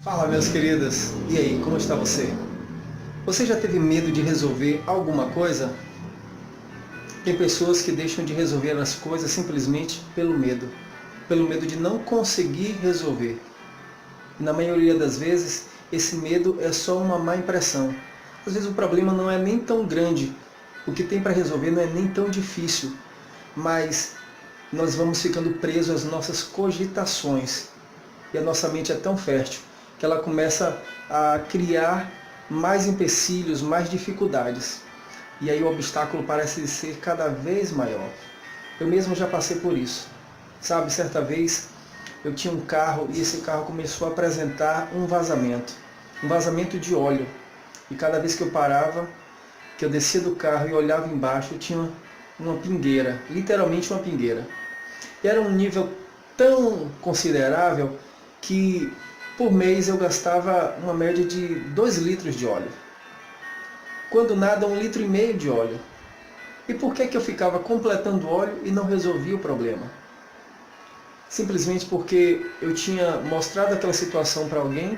Fala, meus queridos. E aí, como está você? Você já teve medo de resolver alguma coisa? Tem pessoas que deixam de resolver as coisas simplesmente pelo medo de não conseguir resolver. E na maioria das vezes, esse medo é só uma má impressão. Às vezes o problema não é nem tão grande, o que tem para resolver não é nem tão difícil, mas nós vamos ficando presos às nossas cogitações. E a nossa mente é tão fértil que ela começa a criar mais empecilhos, mais dificuldades. E aí o obstáculo parece ser cada vez maior. Eu mesmo já passei por isso. Sabe, certa vez eu tinha um carro e esse carro começou a apresentar um vazamento de óleo. E cada vez que eu parava, que eu descia do carro e olhava embaixo, eu tinha uma pingueira, literalmente uma pingueira. E era um nível tão considerável que por mês eu gastava uma média de 2 litros de óleo. Quando nada, 1,5 litro de óleo. E por que eu ficava completando óleo e não resolvia o problema? Simplesmente porque eu tinha mostrado aquela situação para alguém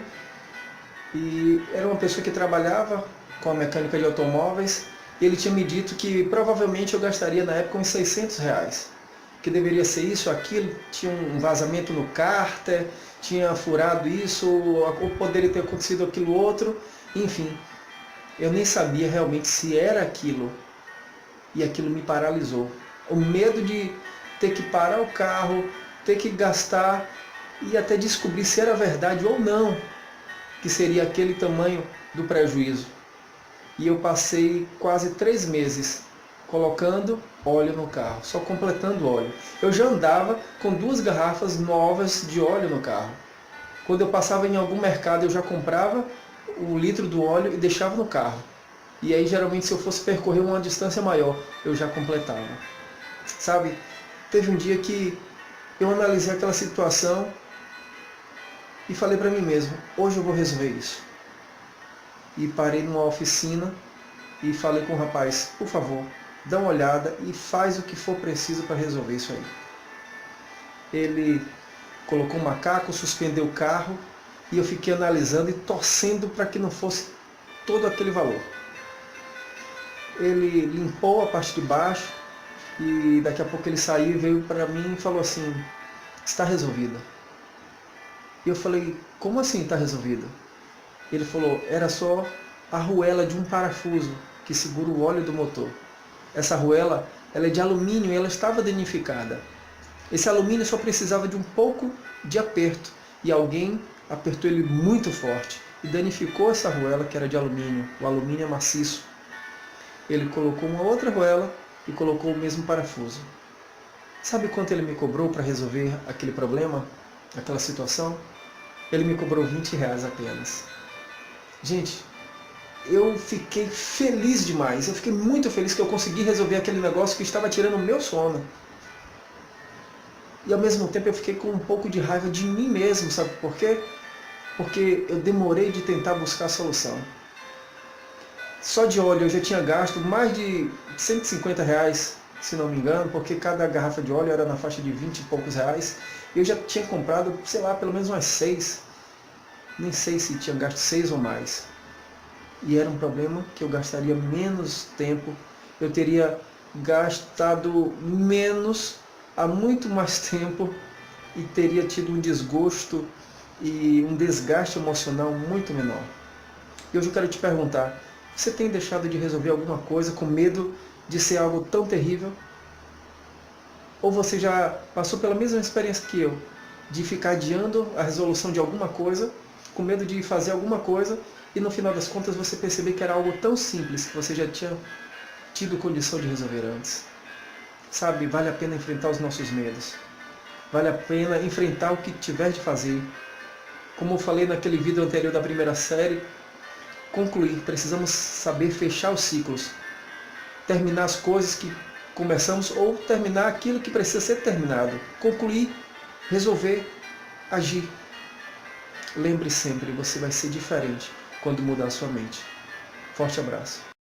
e era uma pessoa que trabalhava com a mecânica de automóveis e ele tinha me dito que provavelmente eu gastaria na época uns R$ 600. Que deveria ser isso, aquilo, tinha um vazamento no cárter, tinha furado isso, ou poderia ter acontecido aquilo outro, enfim, eu nem sabia realmente se era aquilo, e aquilo me paralisou. O medo de ter que parar o carro, ter que gastar e até descobrir se era verdade ou não, que seria aquele tamanho do prejuízo. E eu passei quase 3 meses colocando óleo no carro, só completando óleo. Eu já andava com 2 garrafas novas de óleo no carro. Quando eu passava em algum mercado, eu já comprava o litro do óleo e deixava no carro. E aí, geralmente, se eu fosse percorrer uma distância maior, eu já completava. Sabe, teve um dia que eu analisei aquela situação e falei para mim mesmo, hoje eu vou resolver isso. E parei numa oficina e falei com o rapaz, por favor, dá uma olhada e faz o que for preciso para resolver isso aí. Ele colocou um macaco, suspendeu o carro e eu fiquei analisando e torcendo para que não fosse todo aquele valor. Ele limpou a parte de baixo e daqui a pouco ele saiu e veio para mim e falou assim, está resolvido. E eu falei, como assim está resolvido? Ele falou, era só a arruela de um parafuso que segura o óleo do motor. Essa arruela, ela é de alumínio e ela estava danificada. Esse alumínio só precisava de um pouco de aperto e alguém apertou ele muito forte e danificou essa arruela que era de alumínio. O alumínio é maciço. Ele colocou uma outra arruela e colocou o mesmo parafuso. Sabe quanto ele me cobrou para resolver aquele problema, aquela situação? Ele me cobrou R$ 20 apenas. Gente, eu fiquei feliz demais, eu fiquei muito feliz que eu consegui resolver aquele negócio que estava tirando o meu sono. E ao mesmo tempo eu fiquei com um pouco de raiva de mim mesmo, sabe por quê? Porque eu demorei de tentar buscar a solução. Só de óleo eu já tinha gasto mais de R$ 150, se não me engano, porque cada garrafa de óleo era na faixa de 20 e poucos reais. E eu já tinha comprado, sei lá, pelo menos umas 6. Nem sei se tinha gasto 6 ou mais. E era um problema que eu gastaria menos tempo, eu teria gastado menos há muito mais tempo e teria tido um desgosto e um desgaste emocional muito menor. E hoje eu quero te perguntar, você tem deixado de resolver alguma coisa com medo de ser algo tão terrível? Ou você já passou pela mesma experiência que eu, de ficar adiando a resolução de alguma coisa, com medo de fazer alguma coisa, e no final das contas você perceber que era algo tão simples que você já tinha tido condição de resolver antes? Sabe, vale a pena enfrentar os nossos medos. Vale a pena enfrentar o que tiver de fazer. Como eu falei naquele vídeo anterior da primeira série, concluir, precisamos saber fechar os ciclos. Terminar as coisas que começamos ou terminar aquilo que precisa ser terminado. Concluir, resolver, agir. Lembre sempre, você vai ser diferente quando mudar a sua mente. Forte abraço.